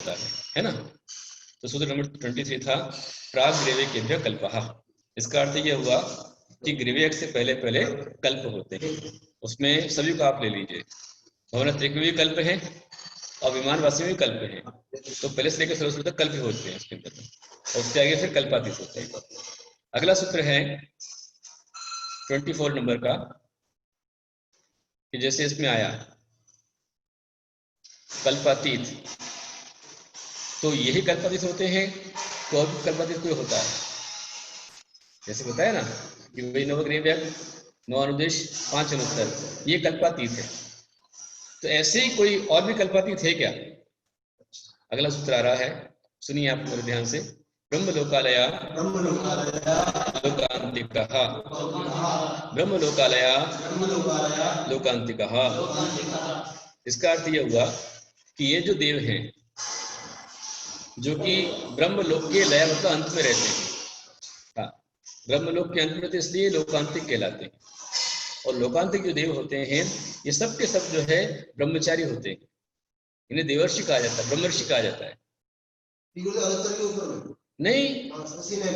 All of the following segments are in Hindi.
है ना। तो सूत्र नंबर 23 था प्राग ग्रेवेकेभ्यः कल्पः। इसका अर्थ यह हुआ कि ग्रीवेक से पहले पहले कल्प होते हैं। उसमें सभी को आप ले लीजिए, भवनत्रिक में भी कल्प है और विमानवासी में भी कल्प है। तो पहले से लेकर सर्वश्रुत तक कल्प होते हैं उसके अंदर में, और उसके आगे फिर कल्पातीत होते हैं। अगला सूत्र है 24 नंबर का, कि जैसे इसमें आया कल्पातीत, तो यही कल्पातीत होते हैं तो और कल्पातीत कोई होता है। जैसे बताया ना कि वही नवग्रीव्यक, 9 अनुदेश, 5 अनुत्तर, ये कल्पातीत है। तो ऐसे ही कोई और भी कल्पातीत है क्या? अगला सूत्र आ रहा है, सुनिए आप मेरे ध्यान से। ब्रह्मलोकालया लोकांतिकः, ब्रह्मलोकालया लोकांतिकः। इसका अर्थ यह हुआ कि ये जो देव हैं जो कि ब्रह्मलोक के लय मतलब अंत में रहते हैं, हाँ, ब्रह्मलोक के अंत में, तो इसलिए लोकांतिक कहलाते हैं। और लोकांतिक जो देव होते हैं ये सब के सब जो है ब्रह्मचारी होते हैं। इन्हें देवर्षि कहा जाता है, ब्रह्मर्षि कहा जाता है। नहीं,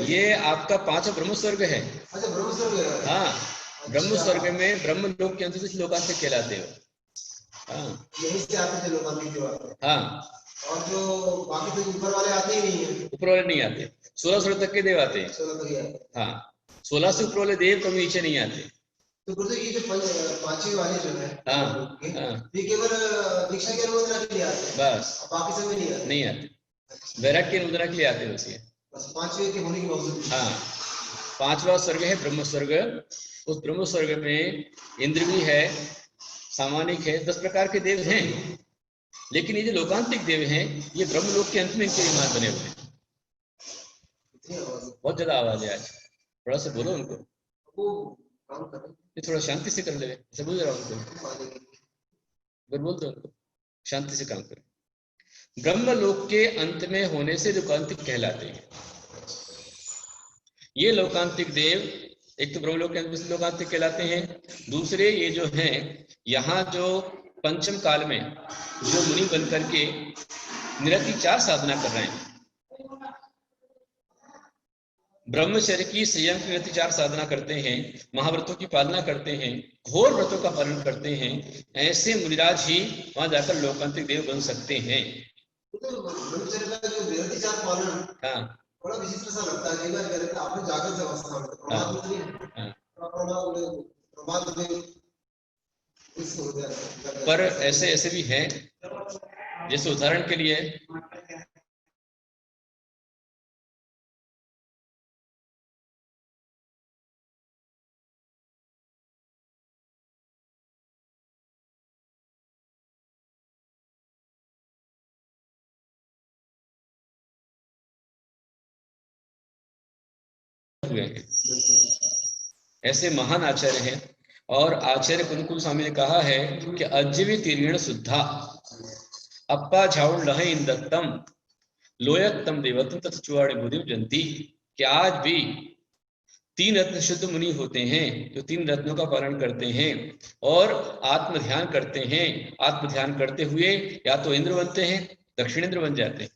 ये आपका 5 ब्रह्म स्वर्ग है। अच्छा, ब्रह्म स्वर्ग है। हाँ, ब्रह्म स्वर्ग में ब्रह्मलोक के अंत से लोकांतिक कहलाते हो। हाँ, यहीं से आते थे लोकांतिक। हाँ, और जो बाकी तो ऊपर वाले आते ही नहीं है, ऊपर वाले नहीं आते। 16 तक के देव आते हैं। 16 तक आते। हाँ, 16 से ऊपर वाले देव कभी नीचे नहीं आते। तो गुरुदेव ये जो 5वें वाले जो है, हाँ, ये केवल दीक्षा के अनुमोदना के लिए आते हैं बस, बाकी सब में नहीं आते। वैराग्य की अनुमोदना के लिए आते हैं बस 5वें के होने के बावजूद। हाँ, 5वां स्वर्ग है ब्रह्म स्वर्ग। उस ब्रह्म स्वर्ग में इंद्र भी है, सामानिक है, 10 प्रकार के देव हैं। लेकिन ये जो लोकांतिक देव हैं ये ब्रह्मलोक के अंत में इनके विमान बने हुए हैं। बहुत ज्यादा आवाज है आज, थोड़ा सा बोलो उनको, ये थोड़ा शांति से कर ले। ऐसा बोल रहा हूँ बोल दो उनको, शांति से काम करें। ब्रह्मलोक के अंत में होने से लोकांतिक कहलाते हैं ये लोकांतिक देव। एक तो ब्रह्मलोक के अंत में लोकांतिक कहलाते हैं, दूसरे ये जो हैं यहाँ जो पंचम काल में जो मुनि बन करके निरतिचार साधना कर रहे हैं, ब्रह्मचर्य की, संयम की निरतिचार साधना करते हैं, महाव्रतों की पालना करते हैं, घोर व्रतों का पालन करते हैं, ऐसे मुनिराज ही वहां जाकर लोकांतिक देव बन सकते हैं। ब्रह्मचर्य का जो निरतिचार पालन, हाँ, बड़ा विचित्र सा लगता है। कई बार आपने जागृत अवस्था में पर ऐसे ऐसे भी हैं, जैसे उदाहरण के लिए हुए हैं, ऐसे महान आचार्य हैं। और आचार्य कुलकुल स्वामी ने कहा है कि अज्जवी तीर्ण शुद्धा अप्पा झाउड़ लह इंदत्तम लोयत्तम देवत्तम तथा चुवाड़े बुधिव जंती, कि आज भी 3 रत्न शुद्ध मुनि होते हैं जो 3 रत्नों का पालन करते हैं और आत्म ध्यान करते हैं। आत्म ध्यान करते हुए या तो इंद्र बनते हैं, दक्षिण इंद्र बन जाते हैं,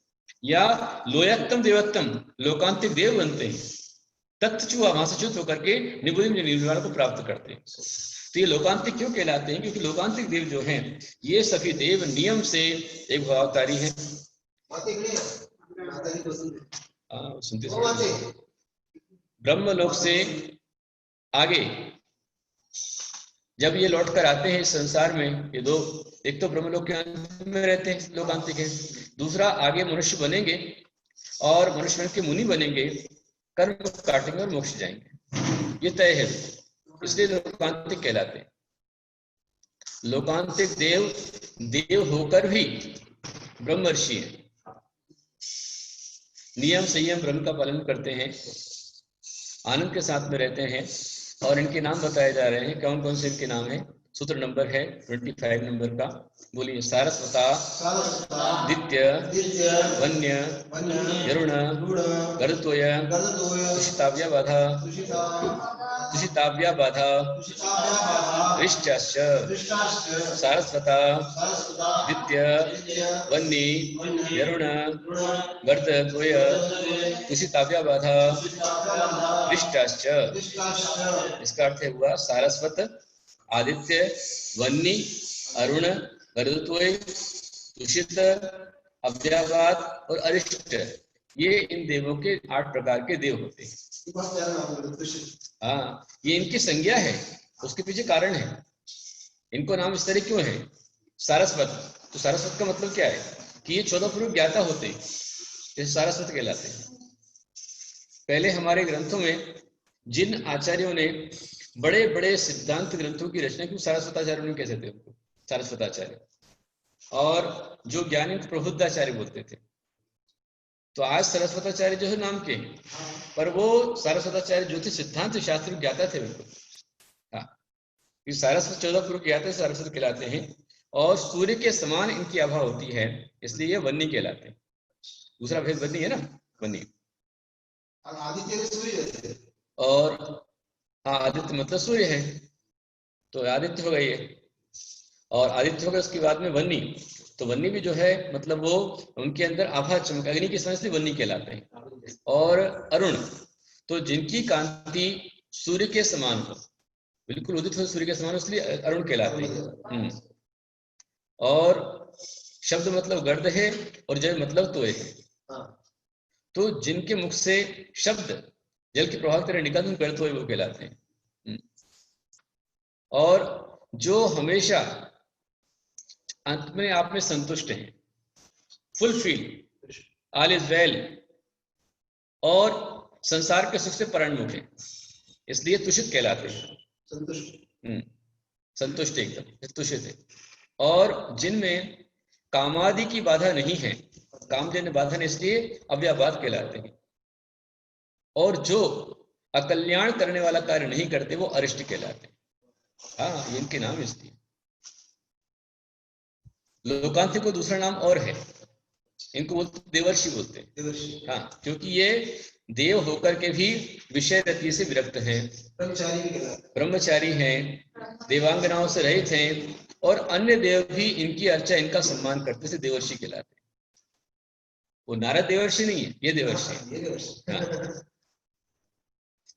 या लोयत्तम देवत्तम लोकांतिक देव बनते हैं। तत्चुआ वहां से च्युत होकर के निबुधिम निर्वाण को प्राप्त करते हैं। तो ये लोकांतिक क्यों कहलाते हैं? क्योंकि लोकांतिक देव जो हैं ये सभी देव नियम से एक भावतारी हैं। सुनते ब्रह्मलोक से आगे जब ये लौट कर आते हैं इस संसार में, ये दो, एक तो ब्रह्मलोक के अंत में रहते हैं लोकांतिक है, दूसरा आगे मनुष्य बनेंगे और मनुष्य बन के मुनि बनेंगे, कर्म काटेंगे और मोक्ष जाएंगे, ये तय है। इसलिए लोकांतिक कहलाते हैं। लोकांतिक देव देव होकर भी ब्रह्मर्षि हैं, नियम संयम ब्रह्म का पालन करते हैं, आनंद के साथ में रहते हैं। और इनके नाम बताए जा रहे हैं, कौन कौन से इनके नाम हैं। सूत्र नंबर है 25 नंबर का, बोलिए। सारस्वता, दित्य, वन्य, यरुण, गरुत्वय, तुषिताव्यवध, दूषिताव्या बाधा दृष्टाश्च सारस्वता द्वितीय वन्नी यरुण गर्द द्वय दूषिताव्या बाधा दृष्टाश्च। इसका अर्थ हुआ सारस्वत, आदित्य, वन्नी, अरुण, गर्दद्वय, दूषित, अव्याबाद और अरिष्ट, ये इन देवों के 8 प्रकार के देव होते हैं। हाँ, ये इनकी संज्ञा है, उसके पीछे कारण है। इनको नाम इस तरह क्यों है? सारस्वत, तो सारस्वत का मतलब क्या है कि ये 14 पूर्व ज्ञाता होते हैं, जैसे सारस्वत कहलाते हैं। पहले हमारे ग्रंथों में जिन आचार्यों ने बड़े बड़े सिद्धांत ग्रंथों की रचना की, सारस्वताचार्य उन्हें कहते थे, उनको सारस्वताचार्य। और जो ज्ञानी प्रबुद्धाचार्य बोलते थे। तो आज सरस्वताचार्य जो है नाम के, पर वो सारस्वताचार्य जो थे सिद्धांत शास्त्र ज्ञाता थे बिल्कुल। हाँ, सारस्वत 14 पूर्व ज्ञाता सारस्वत कहलाते हैं। और सूर्य के समान इनकी आभा होती है, इसलिए ये वन्नी कहलाते हैं। दूसरा भेद वन्नी है ना, वन्नी। आदित्य सूर्य, और हाँ, आदित्य मतलब सूर्य है, तो आदित्य हो गई है। और आदित्य हो गया, उसके बाद में वन्नी। तो वन्नी भी जो है मतलब वो उनके अंदर आभा चमक, अग्नि की समझ से वन्नी कहलाते हैं। और अरुण, तो जिनकी कांति सूर्य के समान हो, बिल्कुल उदित हो सूर्य के समान, इसलिए अरुण कहलाते हैं। और शब्द मतलब गर्द है, और जय मतलब तोय है। तो जिनके मुख से शब्द जल के प्रवाह की तरह निकलते हैं, गर्द तोय वो कहलाते हैं। और जो हमेशा अंत में आप में संतुष्ट हैं, फुलफिल, ऑल इज वेल, और संसार के सुख से परान्मुख है, इसलिए तुषित कहलाते हैं। संतुष्ट एकदम तुषित है। और जिनमें कामादि की बाधा नहीं है, कामजन्य बाधा नहीं, इसलिए अव्याबाद कहलाते हैं। और जो अकल्याण करने वाला कार्य नहीं करते, वो अरिष्ट कहलाते हैं। हाँ, इनके नाम इसलिए। लोकांतिक को दूसरा नाम और है, इनको बोलते देवर्षि बोलते हैं। हाँ, क्योंकि ये देव होकर के भी विषय रति से विरक्त हैं, ब्रह्मचारी हैं, देवांगनाओं से रहित हैं, और अन्य देव भी इनकी अर्चा, इनका सम्मान करते से देवर्षि कहलाते हैं। वो नारद देवर्षि नहीं है, ये देवर्षि है। हाँ।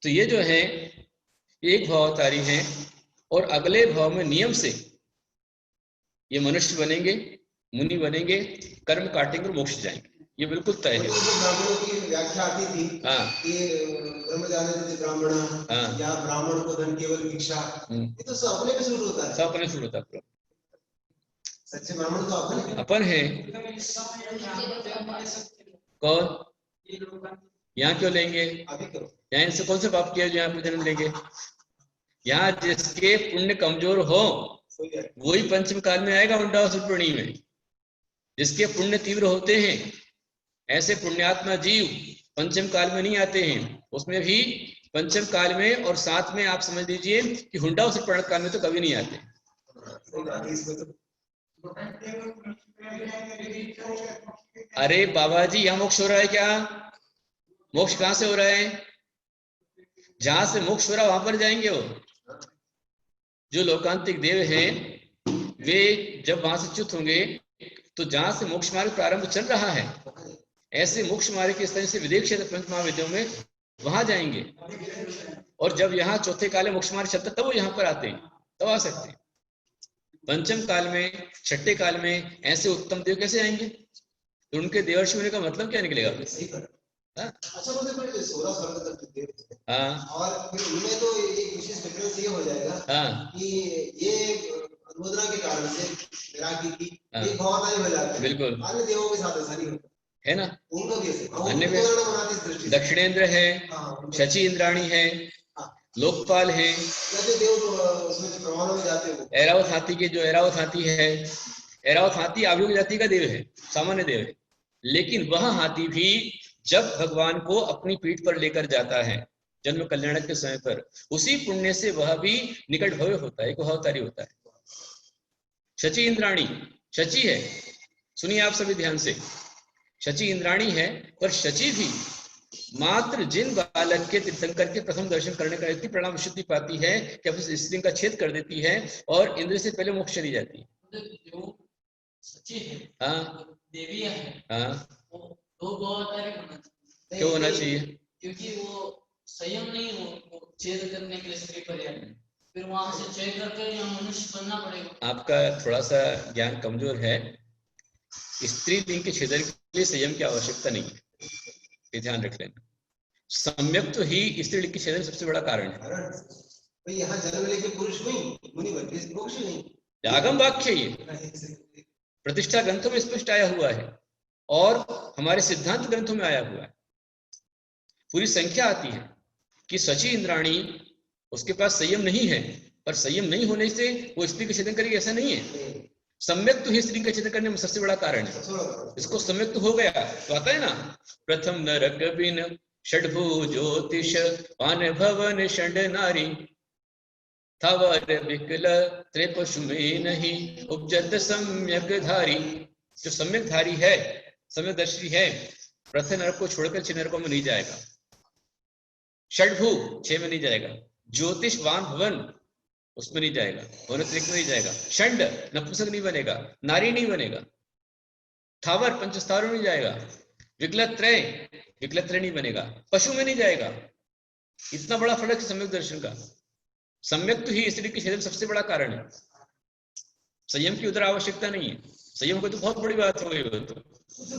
तो ये जो है एक भावावतारी हैं, और अगले भाव में नियम से ये मनुष्य बनेंगे, मुनि बनेंगे, कर्म काटेंगे और मोक्ष जाएंगे, ये बिल्कुल तय है। ब्राह्मणों की व्याख्या आती थी कि ब्रह्मजाने ब्राह्मण, या ब्राह्मण को धन केवल भिक्षा, ये तो सब अपने पे सूट होता है, सब अपने सूट होता है। सच्चे ब्राह्मण तो अपन है। कौन यहाँ क्यों लेंगे? यहाँ इनसे कौन से पाप किया जो यहाँ पे जन्म लेंगे? यहाँ जिसके पुण्य कमजोर हो वही पंचम काल में आएगा, हुंडासुर प्राणी में। जिसके पुण्य तीव्र होते हैं, ऐसे पुण्यात्मा जीव पंचम काल में नहीं आते हैं। उसमें भी पंचम काल में, और साथ में आप समझ लीजिए कि हुंडासुर प्रणत काल में तो कभी नहीं आते। अरे बाबा जी, यहाँ मोक्ष हो रहा है क्या? मोक्ष कहां से हो रहा है? जहां से मोक्ष हो रहा वहां पर जाएंगे वो। जो लोकांतिक देव हैं, वे जब वहां से च्युत होंगे, तो जहां से मोक्ष मार्ग प्रारंभ चल रहा है, ऐसे मोक्ष मार्ग के स्थान से विदेह क्षेत्र पंच महाविद्यों में वहां जाएंगे। और जब यहाँ चौथे काल में मोक्ष मार्ग चलता, तब वो यहाँ पर आते हैं, तब आ सकते हैं। पंचम काल में, छठे काल में ऐसे उत्तम देव कैसे आएंगे? तो उनके देवर्षि होने का मतलब क्या निकलेगा? अच्छा, मतलब 16 स्वर्ग तक देव थे। हाँ, और फिर उनमें तो एक विशेष डिफरेंस ये हो जाएगा कि ये अनुमोदना के कारण से वैराग्य की एक भावना हो जाती है। बिल्कुल, अन्य देवों के साथ ऐसा नहीं होता है ना। उनको कैसे अन्य में दक्षिणेंद्र है, शची इंद्राणी है, लोकपाल है, ऐरावत हाथी के जो ऐरावत हाथी है, ऐरावत हाथी आयुग जाति का देव है, सामान्य देव है। लेकिन वह हाथी भी जब भगवान को अपनी पीठ पर लेकर जाता है जन्म कल्याणक के समय पर, उसी पुण्य से वह भी निकट भव्य होता है, एक अवतारी होता है। शची इंद्राणी, शची है, सुनिए आप सभी ध्यान से, शची इंद्राणी है, पर शची भी मात्र जिन बालक के तीर्थंकर के प्रथम दर्शन करने का व्यक्ति परिणाम विशुद्धि पाती है कि अपने स्त्रीलिंग का छेद कर देती है और इंद्र से पहले मोक्ष चली जाती है। जो सच्ची है, हाँ, देवियां है, हाँ, वो दो अवतारी होना चाहिए। क्यों होना चाहिए? क्योंकि वो संयम नहीं वो छेद करने के लिए स्त्री पर्याप्त है, फिर वहां से छेद करके यहाँ मनुष्य बनना पड़ेगा। आपका थोड़ा सा ज्ञान कमजोर है। स्त्री लिंग के छेदन के लिए संयम की आवश्यकता नहीं है, ये ध्यान रख लेना। सम्यक तो ही स्त्री लिंग के छेदन सबसे बड़ा कारण है। यहाँ जन्म लेके पुरुष नहीं, मुनि बन मोक्ष नहीं। आगम वाक्य ये प्रतिष्ठा ग्रंथों में स्पष्ट आया हुआ है और हमारे सिद्धांत ग्रंथों में आया हुआ है। पूरी संख्या आती है कि सची इंद्राणी, उसके पास संयम नहीं है, पर संयम नहीं होने से वो स्त्री का छेदन करेगी ऐसा नहीं है। सम्यक तो ही स्त्री का छेदन करने में सबसे बड़ा कारण है। इसको सम्यक तो हो गया तो आता है ना, प्रथम नरक बिन षड्भु ज्योतिष पान भवन षड नारी थावर विकल त्रिपशु में नहीं उपजत सम्यक धारी। जो सम्यक धारी है, सम्यक दर्शी है, प्रथम नरक को छोड़कर 6 नरकों में नहीं जाएगा। षड्भु 6 में नहीं जाएगा। ज्योतिष वान भवन उसमें नहीं जाएगा, वनत्रिक में नहीं जाएगा। षंड नपुंसक नहीं बनेगा, नारी नहीं बनेगा। थावर पंचस्थावर में नहीं जाएगा। विकलत्रय नहीं बनेगा। पशु में नहीं जाएगा। इतना बड़ा फर्क है सम्यक दर्शन का। सम्यक तो ही स्त्री के छेदन सबसे बड़ा कारण है। संयम की उधर आवश्यकता नहीं है। संयम को तो बहुत बड़ी बात हो गई।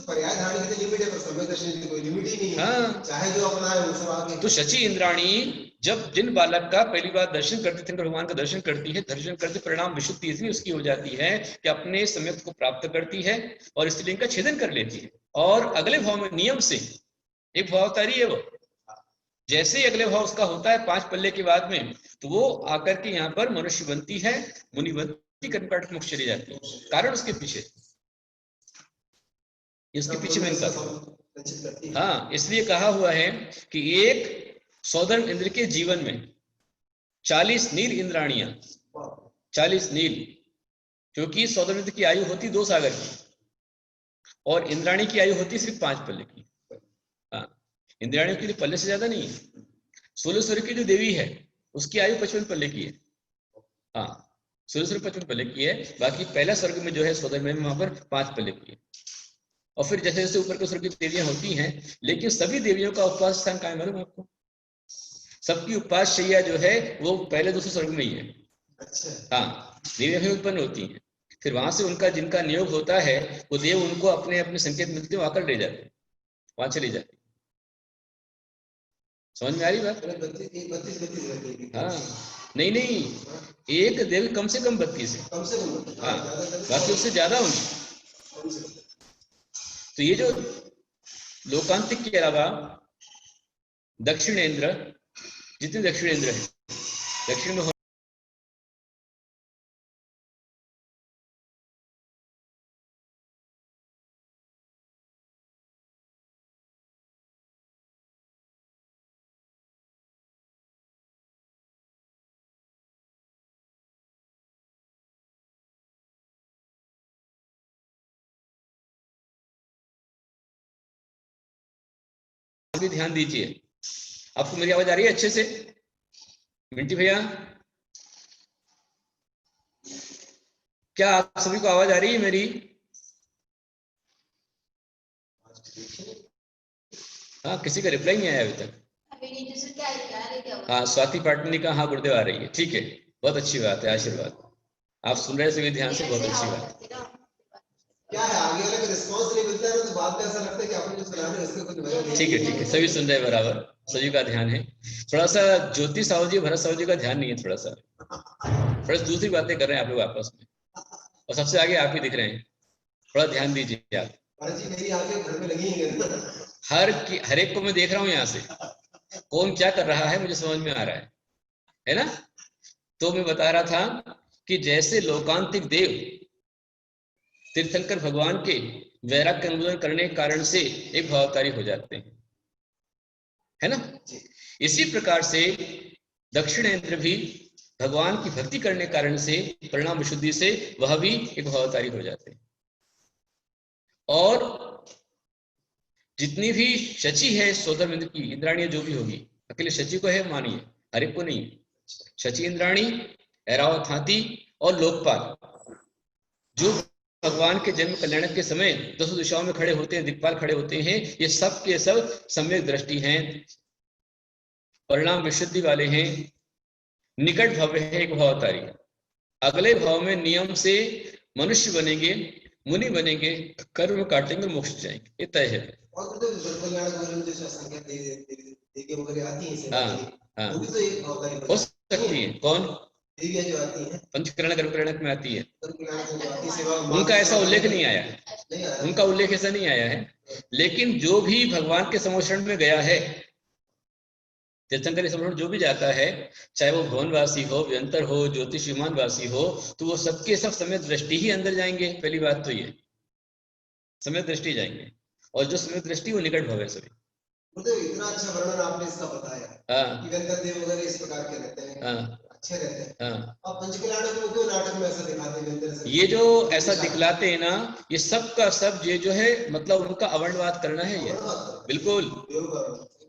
पर्याय धारण की लिमिट है, पर सम्यक दर्शन की कोई लिमिट ही नहीं है। हाँ, चाहे जो अपना है वो सब आगे। तो शची इंद्राणी जब जिन बालक का पहली बार दर्शन करते थे, भगवान का दर्शन करती है, दर्शन करते परिणाम विशुद्धि इतनी उसकी हो जाती है कि अपने सम्यक को प्राप्त करती है और स्त्रीलिंग का छेदन कर लेती है। और अगले भाव में नियम से एक भावतारी है वो, जैसे ही अगले भाव उसका होता है 5 पल्ले के बाद में, तो वो आकर के यहाँ पर मनुष्य बनती है, मुनि बनती, कर्मकांड मोक्ष चली जाती है। कारण उसके पीछे, इसके पीछे में इनका, हाँ, इसलिए कहा हुआ है कि एक सौधर्म इंद्र के जीवन में 40 नील इंद्राणियां, 40 नील, क्योंकि सौधर्म इंद्र की आयु होती 2 सागर की और इंद्राणी की आयु होती सिर्फ 5 पल्ले की। हाँ, इंद्राणियों की पल्ले से ज्यादा नहीं है। 16 सूर्य की जो देवी है उसकी आयु 55 पल्ले की है। हाँ, 16 सूर्य 55 पल्ले की है। बाकी पहला स्वर्ग में जो है सौधर्म में वहां पर 5 पल्ले की है। और फिर जैसे जैसे ऊपर के स्वर्ग की देवियां होती हैं, लेकिन सभी देवियों का उपवास स्थान कायम मालूम आपको? सबकी उपवास शैया जो है वो पहले दूसरे स्वर्ग में ही है। अच्छा। हाँ, देवियां भी उत्पन्न होती हैं, फिर वहां से उनका जिनका नियोग होता है वो देव उनको अपने अपने संकेत मिलते हैं, आकर ले जाते हैं, वहां चली जाती। समझ में आ रही बात? 32 हाँ, नहीं, एक देव कम से कम 32 है। हाँ, बाकी उससे ज्यादा होंगे। तो ये जो लोकांतिक के अलावा दक्षिणेंद्र, जितने दक्षिणेंद्र है, दक्षिण में भी ध्यान दीजिए। आपको मेरी आवाज आ रही है अच्छे से? मिंटी भैया, क्या आप सभी को आवाज आ रही है मेरी? हाँ, किसी का रिप्लाई नहीं आया अभी तक। हाँ, स्वाति पाटिल ने कहा हाँ गुरुदेव आ रही है। ठीक है, बहुत अच्छी बात है, आशीर्वाद। आप सुन रहे सभी ध्यान से, बहुत अच्छी बात। क्या है, आगे वाले को रिस्पांस नहीं मिलता है तो बाद में ऐसा लगता है कि आपने जो सुना है उसका कुछ वजह नहीं। ठीक है, सभी सुन रहे हैं बराबर, सभी का ध्यान है। थोड़ा सा ज्योति साहू जी, भरत साहू जी का ध्यान नहीं है, थोड़ा सा दूसरी बातें कर रहे हैं आप लोग आपस में, और सबसे आगे आप ही दिख रहे हैं। थोड़ा ध्यान दीजिए आप। हर एक को मैं देख रहा हूँ यहाँ से, कौन क्या कर रहा है मुझे समझ में आ रहा है ना? तो मैं बता रहा था कि जैसे लोकांतिक देव तीर्थंकर भगवान के वैराग्य का अनुमोदन करने के कारण से एक भावकारी हो जाते हैं, है ना? इसी प्रकार से दक्षिणेंद्र भी भगवान की भक्ति करने के कारण से, परिणाम विशुद्धि से, वह भी एक भावकारी हो जाते हैं। और जितनी भी शची है सोदर इंद्र की इंद्राणी जो भी होगी, अकेले शची को है मानिए, हर एक को नहीं। शची इंद्राणी, ऐरावत हाथी और लोकपाल, जो भगवान के जन्म कल्याण के समय दसों दिशाओं में खड़े होते हैं, दिक्पाल खड़े होते हैं, ये सब के सब सम्यक दृष्टि हैं, परिणाम विशुद्धि वाले हैं, निकट भव्य है एक भावतारी। अगले भाव में नियम से मनुष्य बनेंगे, मुनि बनेंगे, कर्म काटेंगे, मोक्ष जाएंगे, ये तय है। हाँ, हो सकती है। कौन? जो आती है पंचकरण गर्भकरण में आती है, उनका ऐसा उल्लेख नहीं आया है, उनका उल्लेख ऐसा नहीं आया है। लेकिन जो भी भगवान के समोषण में गया है, तीर्थंकर समोषण जो भी जाता है, चाहे वो भुवनवासी हो, व्यंतर हो, ज्योतिषमान वासी हो, तो वो सबके सब समय दृष्टि ही अंदर जाएंगे। पहली बात तो ये समय दृष्टि जाएंगे, और जो समय दृष्टि वो निकट भव है सभी। इतना अच्छा वर्णन आपने इसका बताया। हाँ, देव वगैरह इस प्रकार के रहते हैं। हाँ, अच्छे रहते हैं। हाँ, अब पंचकल्याण को क्यों नाटक में ऐसा दिखाते हैं? ये जो ऐसा दिखलाते हैं ना, ये सब का सब ये जो है मतलब उनका अवर्णवाद करना है ये, बिल्कुल।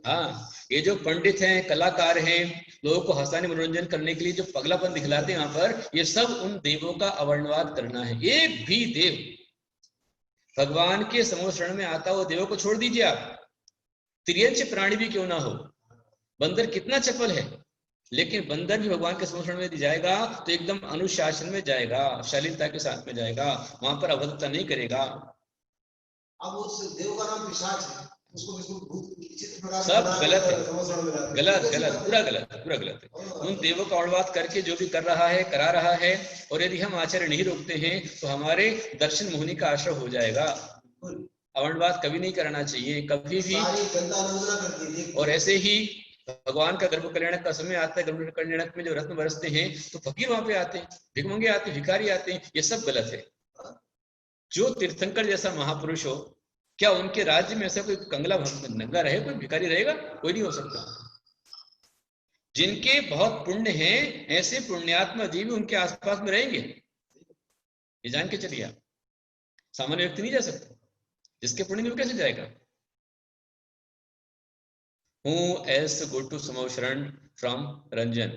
हाँ, ये जो पंडित हैं, कलाकार हैं, लोगों को हंसाने मनोरंजन करने के लिए जो पगलापन दिखलाते हैं यहाँ पर, ये सब उन देवों का अवर्णवाद करना है। एक भी देव भगवान के समोषण में आता हो देवों को छोड़ दीजिए आप, त्रियंच प्राणी भी क्यों ना हो, बंदर कितना चपल है, लेकिन बंदर भी भगवान के समोषण में जाएगा तो एकदम अनुशासन में जाएगा, शालीनता के साथ में जाएगा, वहां पर अभद्रता नहीं करेगा। अब उस देव का नाम पिशाच है, उसको सब गलत है, गलत गलत, पूरा गलत, पूरा गलत है। उन देवों का अवर्णवाद करके जो भी कर रहा है, करा रहा है, और यदि हम आचार्य नहीं रोकते हैं तो हमारे दर्शन मोहिनी का आश्रय हो जाएगा। अवर्णवाद कभी नहीं करना चाहिए, कभी भी। और ऐसे ही भगवान का गर्भ कल्याण का समय आता है, गर्भ कल्याण में जो रत्न बरसते हैं तो फकीर वहां पे आते हैं, भिखमंगे आते हैं, भिखारी आते हैं, ये सब गलत है। जो तीर्थंकर जैसा महापुरुष हो, क्या उनके राज्य में ऐसा कोई कंगला नंगा रहे, कोई भिखारी रहेगा? कोई नहीं हो सकता। जिनके बहुत पुण्य हैं, ऐसे पुण्यात्मा जीव उनके आसपास में रहेंगे, ये जान के चलिए। आप सामान्य व्यक्ति नहीं जा सकता, जिसके पुण्य में कैसे जाएगा? Who else go to समोशरण from Ranjan?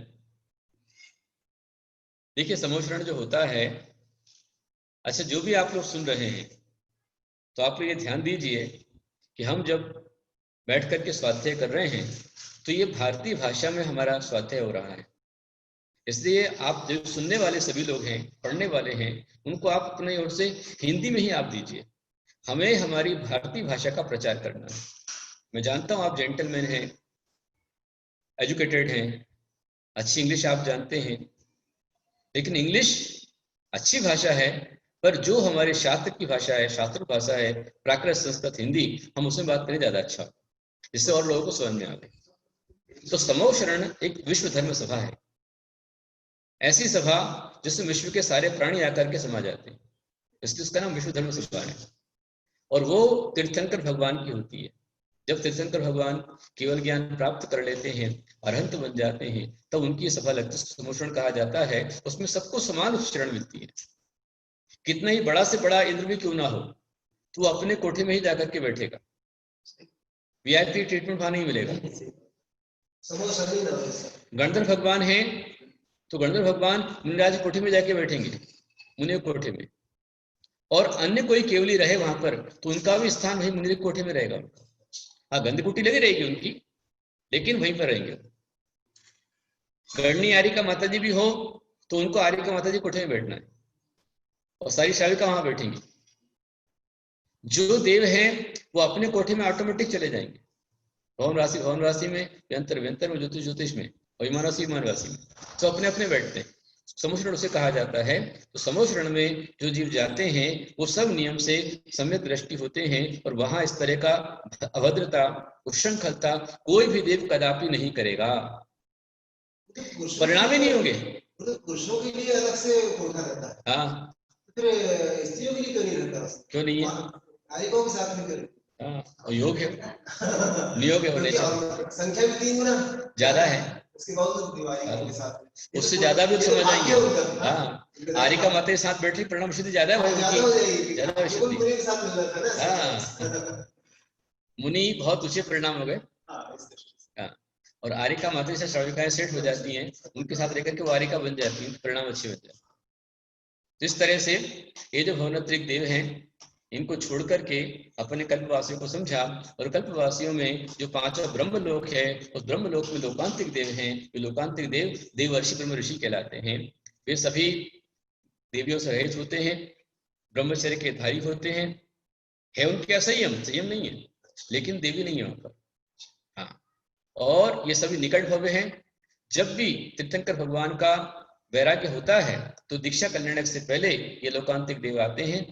देखिए समोशरण जो होता है, अच्छा जो भी आप लोग सुन रहे हैं तो आप लोग ये ध्यान दीजिए कि हम जब बैठ करके स्वाध्याय कर रहे हैं तो ये भारतीय भाषा में हमारा स्वाध्याय हो रहा है, इसलिए आप जो सुनने वाले सभी लोग हैं, पढ़ने वाले हैं, उनको आप अपने ओर से हिंदी में ही आप दीजिए। हमें हमारी भारतीय भाषा का प्रचार करना है। मैं जानता हूं आप जेंटलमैन हैं, एजुकेटेड हैं, अच्छी इंग्लिश आप जानते हैं, लेकिन इंग्लिश अच्छी भाषा है, पर जो हमारे शास्त्र की भाषा है, शास्त्र भाषा है, प्राकृत, संस्कृत, हिंदी, हम उसमें बात करें ज्यादा अच्छा, जिससे और लोगों को समझ में आवे। तो समोशरण एक विश्व धर्म सभा है, ऐसी सभा जिसमें विश्व के सारे प्राणी आकर के समा जाते हैं, इसलिए उसका नाम विश्व धर्म सभा है। और वो तीर्थंकर भगवान की होती है। जब तीर्थंकर भगवान केवल ज्ञान प्राप्त कर लेते हैं, अरहंत बन जाते हैं, तब उनकी सभा लगती है, समोषण कहा जाता है। उसमें सबको समान शरण मिलती है। कितना ही बड़ा से बड़ा इंद्र भी क्यों ना हो, तो अपने कोठे में ही जाकर के बैठेगा, वीआईपी ट्रीटमेंट वहां नहीं मिलेगा। गणधर भगवान है तो गणधर भगवान मुनिराज कोठे में जाके बैठेंगे, मुनि कोठे में, और अन्य कोई केवली रहे वहां पर तो उनका भी स्थान वही मुनि कोठे में रहेगा। हाँ, गंधकुटी लगी रहेगी उनकी, लेकिन वहीं पर रहेंगे। गणनी आर्य का माता जी भी हो तो उनको आर्य का माता जी कोठे में बैठना है, और सारी श्राविका वहां बैठेंगी। जो देव हैं वो अपने कोठे में ऑटोमेटिक चले जाएंगे, भवन राशि में, व्यंतर में, ज्योतिष में, और विमान राशि में, तो अपने अपने बैठते हैं। समोषण उसे कहा जाता है। तो समोषण में जो जीव जाते हैं वो सब नियम से सम्यक दृष्टि होते हैं, और वहां इस तरह का अभद्रता, उच्छृंखलता कोई भी देव कदापि नहीं करेगा, परिणाम ही नहीं होंगे। पुरुषों के लिए अलग से कोठा रहता है, हाँ, फिर स्त्रियों के लिए क्यों नहीं रहता? क्यों नहीं है? नायकों के साथ में करें। हाँ, योग है, नियोग होने चाहिए। संख्या भी 3 गुना ज्यादा है, उसके बावजूद के साथ उससे ज्यादा भी समझ आएंगे। हाँ, आर्य का मत के साथ बैठे परिणाम शुद्धि ज्यादा है, ज्यादा। हाँ, मुनि बहुत ऊंचे परिणाम हो गए। हाँ, और आरिका माता से श्राविकाएं सेट हो जाती हैं, उनके साथ रहकर के वो आरिका बन जाती हैं, परिणाम अच्छे बन जाते हैं। तो इस तरह से ये जो भवनत्रिक देव हैं, इनको छोड़ करके अपने कल्पवासियों को समझा, और कल्पवासियों में जो पांचों ब्रह्मलोक है, उस ब्रह्मलोक में लोकांतिक देव हैं। ये लोकांतिक देव देवर्षि ब्रह्म ऋषि कहलाते हैं। वे सभी देवियों से रहित होते हैं, ब्रह्मचर्य के धारी होते हैं। है उनके असंयम, संयम नहीं है, लेकिन देवी नहीं है वहां पर। हाँ, और ये सभी निकट भव्य हैं। जब भी तीर्थंकर भगवान का वैराग्य होता है तो दीक्षा कल्याणक से पहले ये लोकांतिक देव आते हैं,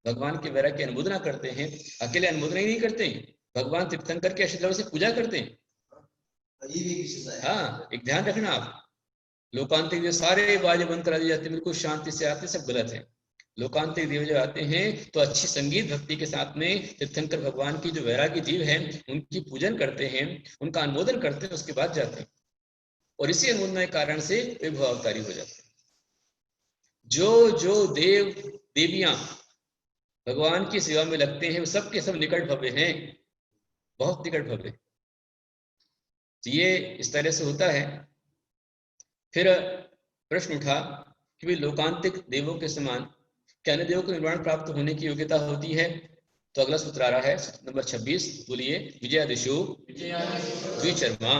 भगवान के वैराग्य की अनुमोदना करते हैं। अकेले अनुमोदना ही नहीं करते हैं, भगवान तीर्थंकर के आशीर्वाद से पूजा करते हैं। हाँ, एक ध्यान रखना आप, लोकांतिक देव सारे बाजे बंद करा दिए जाते हैं, बिल्कुल शांति से आते, सब गलत है। लोकांतिक देव जब आते हैं तो अच्छी संगीत भक्ति के साथ में तीर्थंकर भगवान की जो वैरागी जीव है उनकी पूजन करते हैं, उनका अनुमोदन करते हैं, उसके बाद जाते हैं। और इसी अनुमोदन के कारण से वे भवावतारी हो जाते हैं। जो जो देव देवियां भगवान की सेवा में लगते हैं वो सब के सब निकट भव्य हैं, बहुत निकट भव्य। तो ये इस तरह से होता है। फिर प्रश्न उठा कि भाई लोकांतिक देवों के समान क्या अन्य देवों को निर्वाण प्राप्त होने की योग्यता होती है? तो अगला सूत्र आ रहा है नंबर 26, बोलिए। विजयादिशु द्विचर्मा,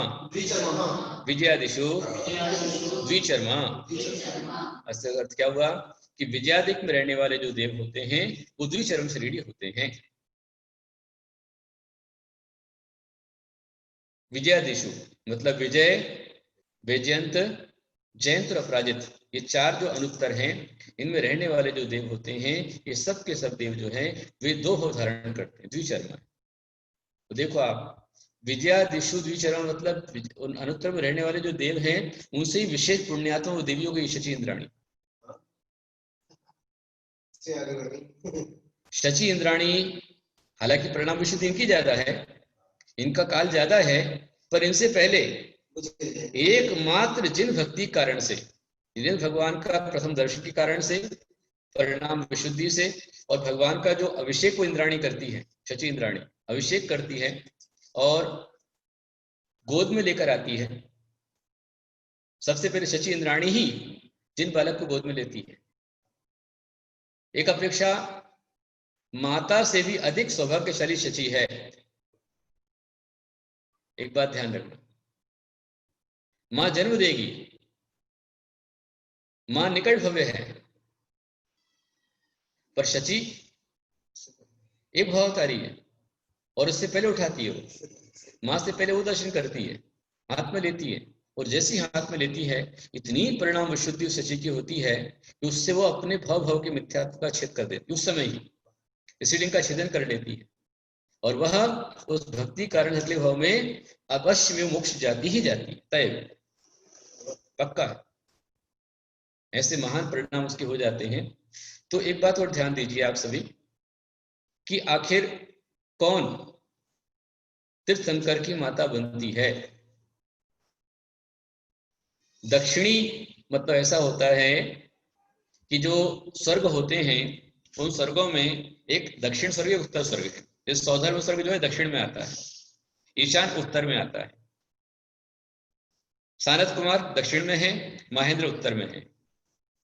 विजयादिशु द्विचर्मा। अर्थ क्या हुआ कि विजयादिक में रहने वाले जो देव होते हैं वो द्विचर्म शरीरी होते हैं। विजयादिशु मतलब विजय, वैजयंत, जयंत और अपराजित, ये चार जो अनुत्तर हैं, इनमें रहने वाले जो देव होते हैं ये सब के सब देव जो हैं वे दो भाव धारण करते हैं, द्विचर्मा। तो देखो आप, विजयादिशु द्विचर्मा मतलब उन अनुत्तर में रहने वाले जो देव हैं उनसे ही विशेष पुण्यात्मा वो देवियों की शची इंद्राणी। शची इंद्राणी हालांकि परिणाम विशुद्धि इनकी ज्यादा है, इनका काल ज्यादा है, पर इनसे पहले एकमात्र जिन भक्ति कारण से, जिन भगवान का प्रथम दर्शन के कारण से, परिणाम विशुद्धि से, और भगवान का जो अभिषेक को इंद्राणी करती है, शची इंद्राणी अभिषेक करती है और गोद में लेकर आती है। सबसे पहले शची इंद्राणी ही जिन बालक को गोद में लेती है, एक अपेक्षा माता से भी अधिक सौभाग्यशाली शची है। एक बात ध्यान रखना, मां जन्म देगी, मां निकट भव्य है, पर शची एक भावतारी है और उससे पहले उठाती है, वो मां से पहले वो दर्शन करती है, हाथ में लेती है, और जैसी हाथ में लेती है इतनी परिणाम विशुद्धि उस शची की होती है कि उससे वो अपने भाव के मिथ्यात्व का छेद कर देती, उस समय ही सीलिंग का छेदन कर लेती है, और वह उस भक्ति कारण अगले भाव में अवश्य में मोक्ष जाती ही जाती है, तय पक्का है। ऐसे महान परिणाम उसके हो जाते हैं। तो एक बात और ध्यान दीजिए आप सभी कि आखिर कौन तीर्थंकर की माता बनती है? दक्षिणी मतलब ऐसा होता है कि जो स्वर्ग होते हैं उन स्वर्गों में एक दक्षिण स्वर्ग, एक उत्तर स्वर्ग है। इस सौधर्म स्वर्ग जो है दक्षिण में आता है, ईशान उत्तर में आता है। सानत कुमार दक्षिण में है, महेंद्र उत्तर में है।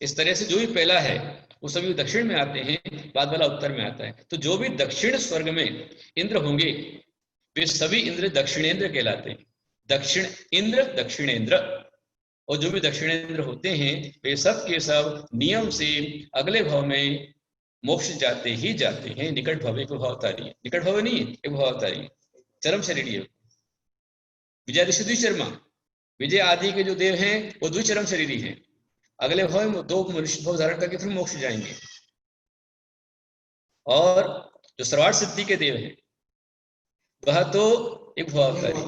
इस तरह से जो भी पहला है वो सभी दक्षिण में आते हैं, बाद वाला उत्तर में आता है। तो जो भी दक्षिण स्वर्ग में इंद्र होंगे वे सभी इंद्र दक्षिणेंद्र कहलाते हैं। दक्षिण इंद्र, दक्षिणेंद्र। और जो भी दक्षिणेंद्र होते हैं वे सब के सब नियम से अगले भाव में मोक्ष जाते ही जाते हैं। निकट भव एक भावतारी है, निकट भव नहीं है, एक भावतारी है, चरम शरीरी है। विजयादिशु द्विचर्मा, विजय आदि के जो देव हैं वो द्विचरम शरीरी हैं। अगले भाव में दो मनुष्य भाव धारण करके फिर मोक्ष जाएंगे। और जो सर्वार्थ सिद्धि के देव हैं वह तो एक भावतारी,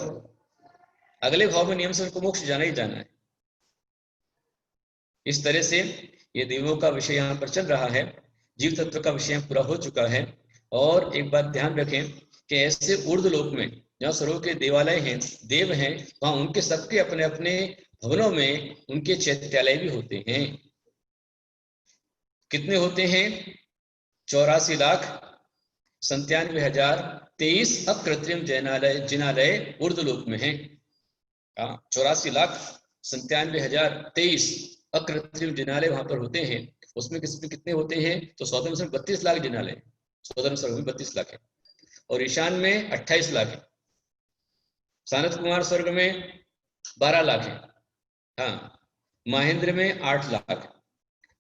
अगले भाव में नियम से उनको मोक्ष जाना ही जाना है। इस तरह से ये देवों का विषय यहाँ पर चल रहा है, जीव तत्व का विषय पूरा हो चुका है। और एक बात ध्यान रखें कि ऐसे ऊर्ध्व लोक में जहाँ सर्वों के देवालय हैं, देव हैं, वहां उनके सबके अपने अपने भवनों में उनके चैत्यालय भी होते हैं। कितने होते हैं? 84 लाख 97,023 अकृत्रिम जिनालय उर्दूलोक में है। 84,97,023 अकृत्रिम जिनालय वहां पर होते हैं। उसमें कितने होते हैं? तो सौदर्म स्वर्ग में 32 लाख जिनालय, सौदर्म स्वर्ग में 32 लाख है, और ईशान में 28 लाख है। सानत कुमार स्वर्ग में 12 लाख है। हाँ, महेंद्र में 8 लाख,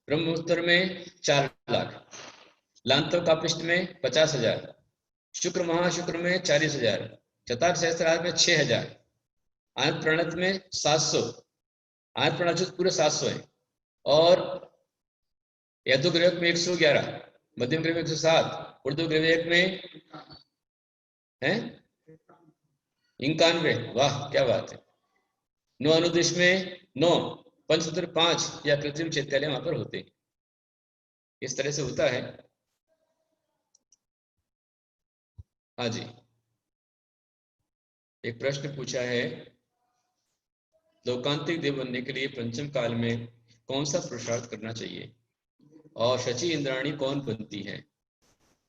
ब्रह्मोत्तर में 4 लाख, लांतव कापिष्ट में 50,000, शुक्र महाशुक्र में 40,000, चतार सहस्त्रार में 6,000, आयत प्रणत में 700, आयत प्रणत पूरे 700 है, और यदु ग्रह में 111, मध्यम ग्रह में 107, उर्दू ग्रह में है 91। वाह क्या बात है। 9 अनुदेश में 9, पंचतंत्र 5 या कृत्रिम चैत्यालय वहां पर होते हैं। इस तरह से होता है। हाँ जी, एक प्रश्न पूछा है, लोकांतिक देव बनने के लिए पंचम काल में कौन सा पुरुषार्थ करना चाहिए और शची इंद्राणी कौन बनती है?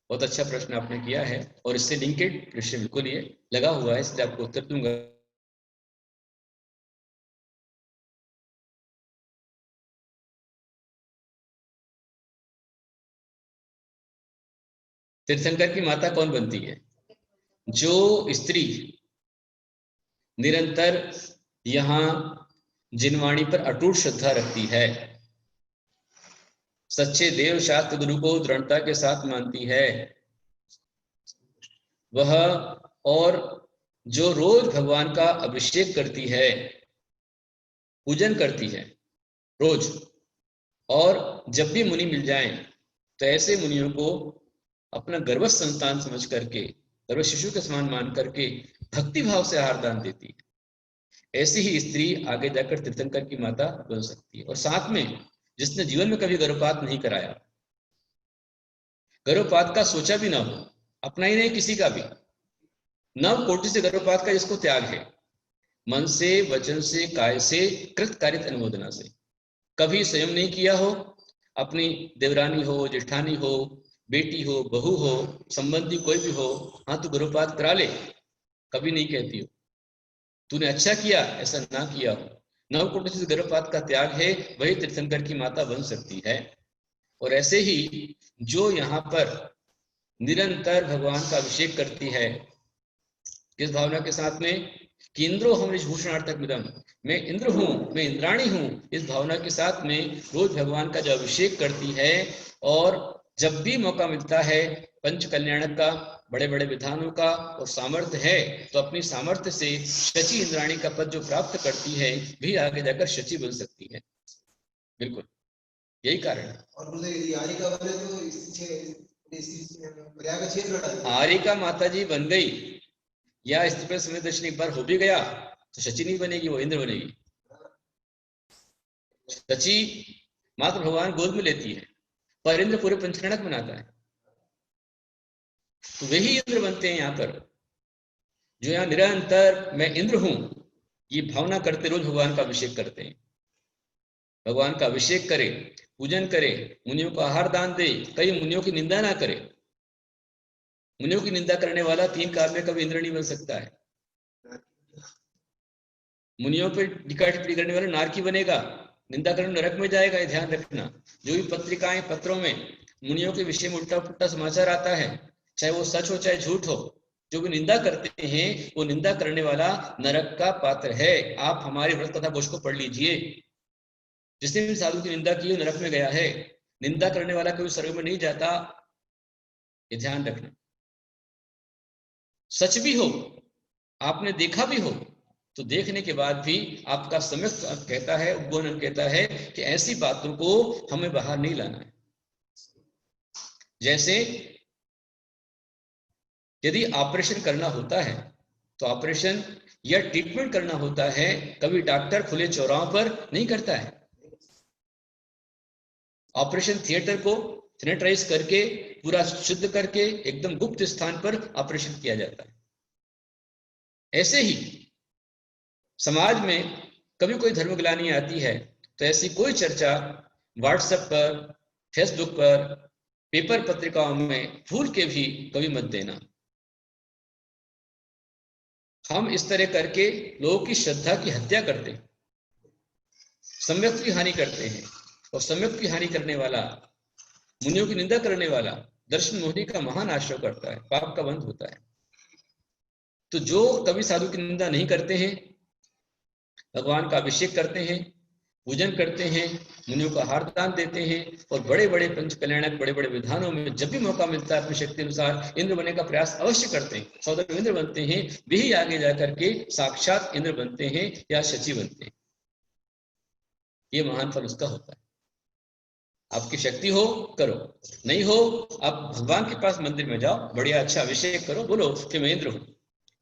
बहुत अच्छा प्रश्न आपने किया है, और इससे लिंकेड प्रश्न बिल्कुल ये लगा हुआ है, इसलिए आपको उत्तर दूंगा। तीर्थंकर की माता कौन बनती है? जो स्त्री निरंतर यहां जिनवाणी पर अटूट श्रद्धा रखती है, सच्चे देव शास्त्र गुरु को दृढ़ता के साथ मानती है, वह, और जो रोज भगवान का अभिषेक करती है, पूजन करती है रोज, और जब भी मुनि मिल जाएं तो ऐसे मुनियों को अपना गर्भस्थ संतान समझ करके, गर्भस्थ शिशु के समान मान करके भक्ति भाव से आहार दान देती है, ऐसी ही स्त्री आगे जाकर तीर्थंकर की माता बन सकती है। और साथ में जिसने जीवन में कभी गर्भपात नहीं कराया, गर्भपात का सोचा भी ना हो, अपना ही नहीं किसी का भी, नव कोटि से गर्भपात का जिसको त्याग है, मन से, वचन से, काय से, कृत कारित अनुमोदना से, कभी स्वयं नहीं किया हो, अपनी देवरानी हो, जेठानी हो, बेटी हो, बहू हो, संबंधी कोई भी हो, हाँ तू गर्भपात करा ले, कभी नहीं कहती हो। तूने अच्छा किया ऐसा ना किया हो, नवकोटि से गर्भपात का त्याग है, वही तीर्थंकर की माता बन सकती है। और ऐसे ही जो यहाँ पर निरंतर भगवान का अभिषेक करती है, किस भावना के साथ में? कि इंद्रो हम भूषणार्थक मिदम, मैं इंद्र हूं, मैं इंद्राणी हूं, इस भावना के साथ में रोज भगवान का जो अभिषेक करती है, और जब भी मौका मिलता है पंच कल्याण का, बड़े बड़े विधानों का, और सामर्थ्य है तो अपनी सामर्थ्य से शची इंद्राणी का पद जो प्राप्त करती है, भी आगे जाकर शची बन सकती है। बिल्कुल यही कारण है। और आरिका माता जी बन गई या स्त्री समय दर्शन एक बार हो भी गया तो शची नहीं बनेगी, वो इंद्र बनेगी। शची मात्र भगवान गोद में लेती है, पर इंद्र पूरे पंचकणक बनाता है, तो वही इंद्र बनते हैं यहाँ पर, जो यहाँ निरंतर मैं इंद्र हूं ये भावना करते रोज भगवान का अभिषेक करते हैं। भगवान का अभिषेक करे, पूजन करे, मुनियों को आहार दान दे, कई मुनियों की निंदा ना करे। मुनियों की निंदा करने वाला 3 काल में कभी इंद्र नहीं बन सकता है। मुनियों पर टीका टिप्पणी करने वाला नारकी बनेगा, निंदा करने नरक में जाएगा, ये ध्यान रखना। जो भी पत्रिकाएं, पत्रों में मुनियों के विषय में उल्टा पुल्टा समाचार आता है, चाहे वो सच हो चाहे झूठ हो, जो भी निंदा करते हैं वो निंदा करने वाला नरक का पात्र है। आप हमारे व्रत कथा कोश को पढ़ लीजिए, जिसने भी साधु की निंदा की नरक में गया है। निंदा करने वाला कोई स्वर्ग में नहीं जाता, ये ध्यान रखना। सच भी हो, आपने देखा भी हो, तो देखने के बाद भी आपका समस्त कहता है, उपगोनन कहता है कि ऐसी बातों को हमें बाहर नहीं लाना है। जैसे यदि ऑपरेशन करना होता है तो ऑपरेशन या ट्रीटमेंट करना होता है, कभी डॉक्टर खुले चौराहों पर नहीं करता है। ऑपरेशन थिएटर को सैनिटाइज करके, पूरा शुद्ध करके, एकदम गुप्त स्थान पर ऑपरेशन किया जाता है। ऐसे ही समाज में कभी कोई धर्मग्लानि आती है तो ऐसी कोई चर्चा व्हाट्सएप पर, फेसबुक पर, पेपर पत्रिकाओं में भूल के भी कभी मत देना। हम इस तरह करके लोगों की श्रद्धा की हत्या करते हैं, सम्यक की हानि करते हैं, और सम्यक की हानि करने वाला, मुनियों की निंदा करने वाला दर्शन मोहिनी का महान आश्रय करता है, पाप का बंध होता है। तो जो कभी साधु की निंदा नहीं करते हैं, भगवान का अभिषेक करते हैं, पूजन करते हैं, मुनियों का हार दान देते हैं, और बड़े बड़े पंच कल्याणक बड़े बड़े विधानों में जब भी मौका मिलता है अपनी शक्ति अनुसार इंद्र बनने का प्रयास अवश्य करते हैं, सौदर इंद्र बनते हैं, वे ही आगे जाकर के साक्षात इंद्र बनते हैं या शची बनते हैं। ये महान फल उसका होता है। आपकी शक्ति हो करो, नहीं हो आप भगवान के पास मंदिर में जाओ, बढ़िया अच्छा अभिषेक करो, बोलो कि मैं इंद्र हूं।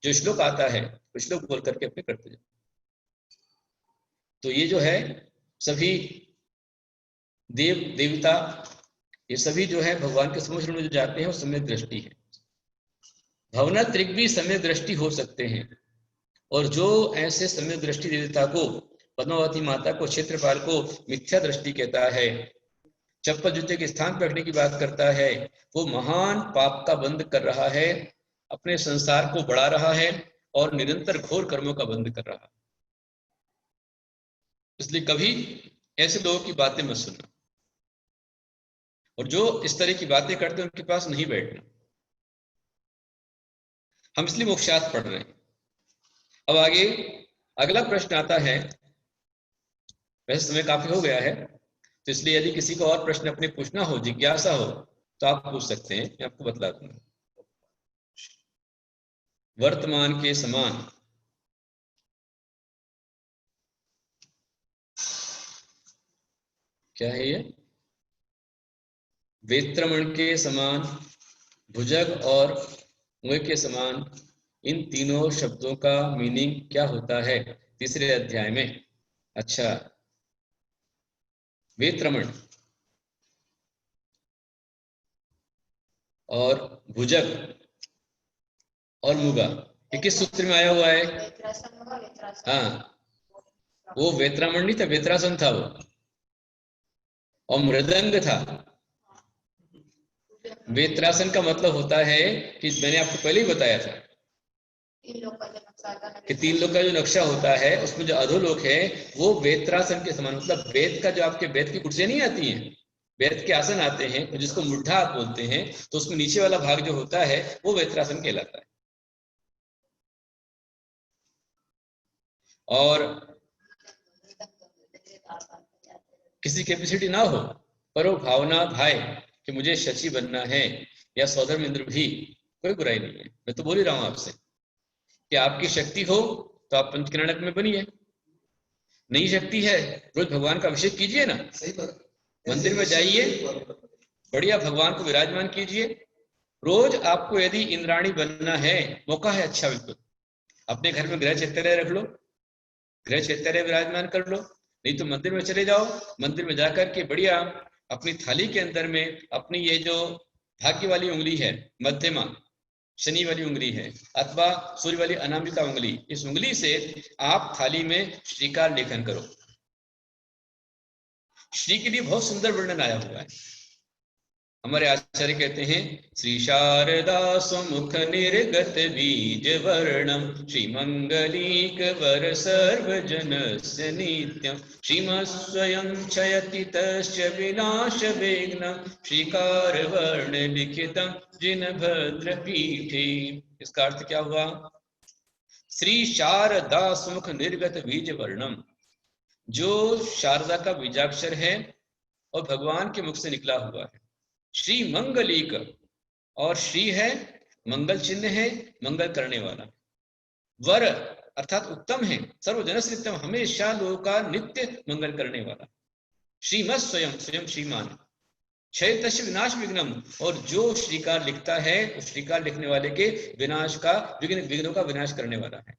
जो श्लोक आता है वो श्लोक बोल करके अपने करते जाओ। तो ये जो है सभी देव देवता, ये सभी जो है भगवान के समुद्र में जो जाते हैं वो सम्यक दृष्टि है। भवना त्रिक भी सम्यक दृष्टि हो सकते हैं, और जो ऐसे सम्यक दृष्टि देवता को, पद्मावती माता को, क्षेत्रपाल को मिथ्या दृष्टि कहता है, चप्पल जूते के स्थान पर रखने की बात करता है, वो महान पाप का बंध कर रहा है, अपने संसार को बढ़ा रहा है और निरंतर घोर कर्मों का बंध कर रहा है। इसलिए कभी ऐसे लोगों की बातें मत सुनना, और जो इस तरह की बातें करते हैं उनके पास नहीं बैठना। हम इसलिए मोक्षार्थ पढ़ रहे हैं। अब आगे अगला प्रश्न आता है, वैसे समय काफी हो गया है, तो इसलिए यदि किसी को और प्रश्न अपने पूछना हो, जिज्ञासा हो, तो आप पूछ सकते हैं, मैं आपको बतला दूंगा। वर्तमान के समान क्या है ये? वेत्रमण के समान, भुजग और मुंह के समान, इन तीनों शब्दों का मीनिंग क्या होता है तीसरे अध्याय में? अच्छा, वेत्रमण और भुजग और मुगा, ये किस सूत्र में आया हुआ है? हाँ, वो वेत्रामण नहीं था, वेत्रासन था वो, और मृदंग था। वेत्रासन का मतलब होता है कि मैंने आपको पहले ही बताया था कि तीन लोक का जो नक्शा होता है उसमें जो अधोलोक है वो वेत्रासन के समान, मतलब वेद का जो आपके वेद की कुर्सियां नहीं आती हैं, वेद के आसन आते हैं, तो जिसको मुड्ढा आप बोलते हैं, तो उसमें नीचे वाला भाग जो होता है वो वेत्रासन कहलाता है। और किसी कैपेसिटी ना हो, पर वो भावना भाई कि मुझे शची बनना है या सौधर्म इंद्र भी, कोई बुराई नहीं है। मैं तो बोल ही रहा हूं आपसे कि आपकी शक्ति हो तो आप पंचकर्णक में बनिए, नई शक्ति है रोज भगवान का अभिषेक कीजिए ना, सही बात, मंदिर में जाइए, बढ़िया भगवान को विराजमान कीजिए। रोज आपको यदि इंद्राणी बनना है, मौका है अच्छा, बिल्कुल अपने घर में गृह चैतन्य रख लो, गृह चैतन्य विराजमान कर लो, नहीं तो मंदिर में चले जाओ, मंदिर में जाकर के बढ़िया अपनी थाली के अंदर में अपनी ये जो भाग्य वाली उंगली है, मध्यमा शनि वाली उंगली है, अथवा सूर्य वाली अनामिका उंगली, इस उंगली से आप थाली में श्रीकार लेखन करो। श्री के लिए बहुत सुंदर वर्णन आया हुआ है। हमारे आचार्य कहते हैं, श्री शारदा सुमुख निर्गत बीज वर्णम, श्री मंगलीक वर सर्वजनस्य नित्यम, श्रीमत् स्वयं क्षयति तस्य विनाश वेग्नम, श्रीकार वर्ण लिखितम जिन भद्र पीठे। इसका अर्थ क्या हुआ? श्री शारदा सुमुख निर्गत बीज वर्णम, जो शारदा का बीजाक्षर है और भगवान के मुख से निकला हुआ है। श्री मंगलीक, और श्री है मंगल चिन्ह है, मंगल करने वाला। वर अर्थात उत्तम है, सर्वजनस नित्यम, हमेशा लोगों का नित्य मंगल करने वाला। श्रीमत् स्वयं, स्वयं श्रीमान, क्षय तस्य विनाश विघ्नम, और जो श्रीकार लिखता है उस श्रीकार लिखने वाले के विनाश का, विघ्नों का विनाश करने वाला है।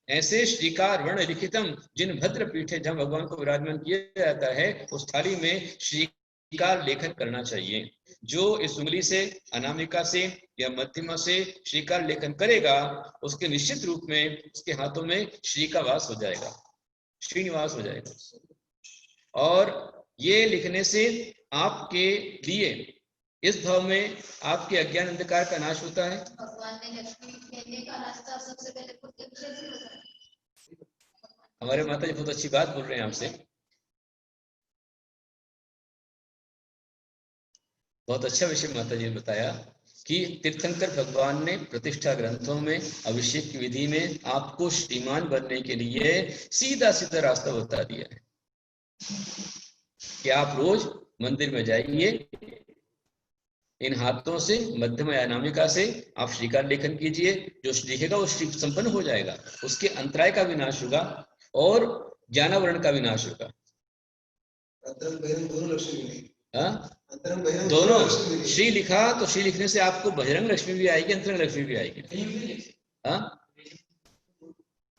ऐसे श्रीकार वर्ण लिखितम, जिन भद्र पीठे जहां भगवान को विराजमान किया जाता है उस थाली में श्रीकार लेखन करना चाहिए। जो इस उंगली से, अनामिका से या मध्यमा से श्रीकार लेखन करेगा, उसके निश्चित रूप में उसके हाथों में श्री का वास हो जाएगा, श्रीनिवास हो जाएगा। और ये लिखने से आपके लिए इस भाव में आपके अज्ञान अंधकार का नाश होता है। भगवान ने लक्ष्मी कहने का रास्ता सबसे पहले खुद के विषय से बताया। हमारे माता जी बहुत अच्छी बात बोल रहे हैं आपसे, बहुत अच्छा विषय माता जी ने बताया कि तीर्थंकर भगवान ने प्रतिष्ठा ग्रंथों में अभिषेक की विधि में आपको श्रीमान बनने के लिए सीधा सीधा रास्ता बता दिया है कि आप रोज मंदिर में जाइए, इन हाथों से मध्यम अनामिका से आप श्रीकार लेखन कीजिए, जो लिखेगा वो श्री संपन्न हो जाएगा, उसके अंतराय का विनाश होगा और ज्ञानावरण का विनाश होगा। दोनों श्री लिखा तो श्री लिखने से आपको बजरंग लक्ष्मी भी आएगी, अंतरंग लक्ष्मी भी आएगी।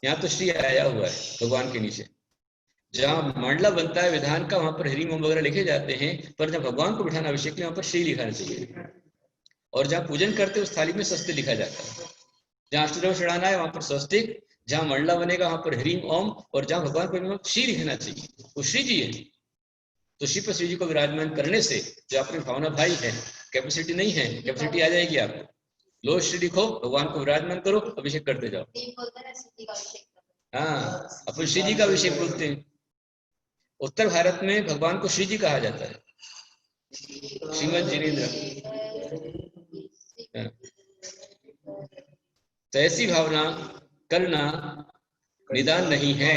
यहाँ तो श्री आया हुआ है भगवान के नीचे, जहाँ मंडला बनता है विधान का वहां पर हरि ओम वगैरह लिखे जाते हैं, पर जब भगवान को बिठाना अभिषेक वहां पर श्री लिखाना चाहिए। और जहाँ पूजन करते उस थाली में स्वस्तिक लिखा जाता है, जहाँ अष्टद्रव्य चढ़ाना है वहां पर स्वस्तिक, जहाँ मंडला बनेगा वहां पर हरिम ओम, और जहाँ भगवान को श्री लिखना चाहिए, वो श्री जी है। तो श्री पर श्री जी को विराजमान करने से जो अपने भावना भाई है, कैपेसिटी नहीं है, कैपेसिटी आ जाएगी आपको। लो श्री लिखो, भगवान को विराजमान करो, अभिषेक करते जाओ। हाँ, अपन श्री जी का अभिषेक बोलते हैं। उत्तर भारत में भगवान को श्री जी कहा जाता है, श्रीमद जिनेन्द्र। तो ऐसी भावना करना निदान नहीं है,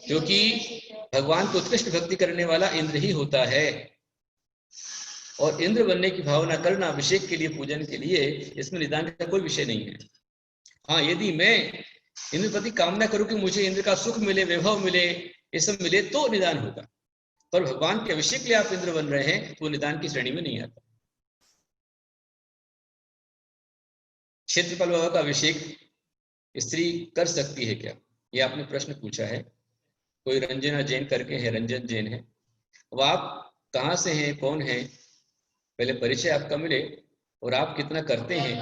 क्योंकि भगवान को उत्कृष्ट भक्ति करने वाला इंद्र ही होता है, और इंद्र बनने की भावना करना अभिषेक के लिए, पूजन के लिए, इसमें निदान का कोई विषय नहीं है। हाँ, यदि मैं इंद्रपति कामना करूं कि मुझे इंद्र का सुख मिले, वैभव मिले, ये सब मिले, तो निदान होगा। पर भगवान के अभिषेक के लिए आप इंद्र बन रहे हैं तो निदान की श्रेणी में नहीं आता। क्षेत्रपाल बाबा का अभिषेक स्त्री कर सकती है क्या, ये आपने प्रश्न पूछा है। कोई रंजना जैन करके है, रंजन जैन है। वो आप कहाँ से हैं, कौन है, पहले परिचय आपका मिले और आप कितना करते हैं।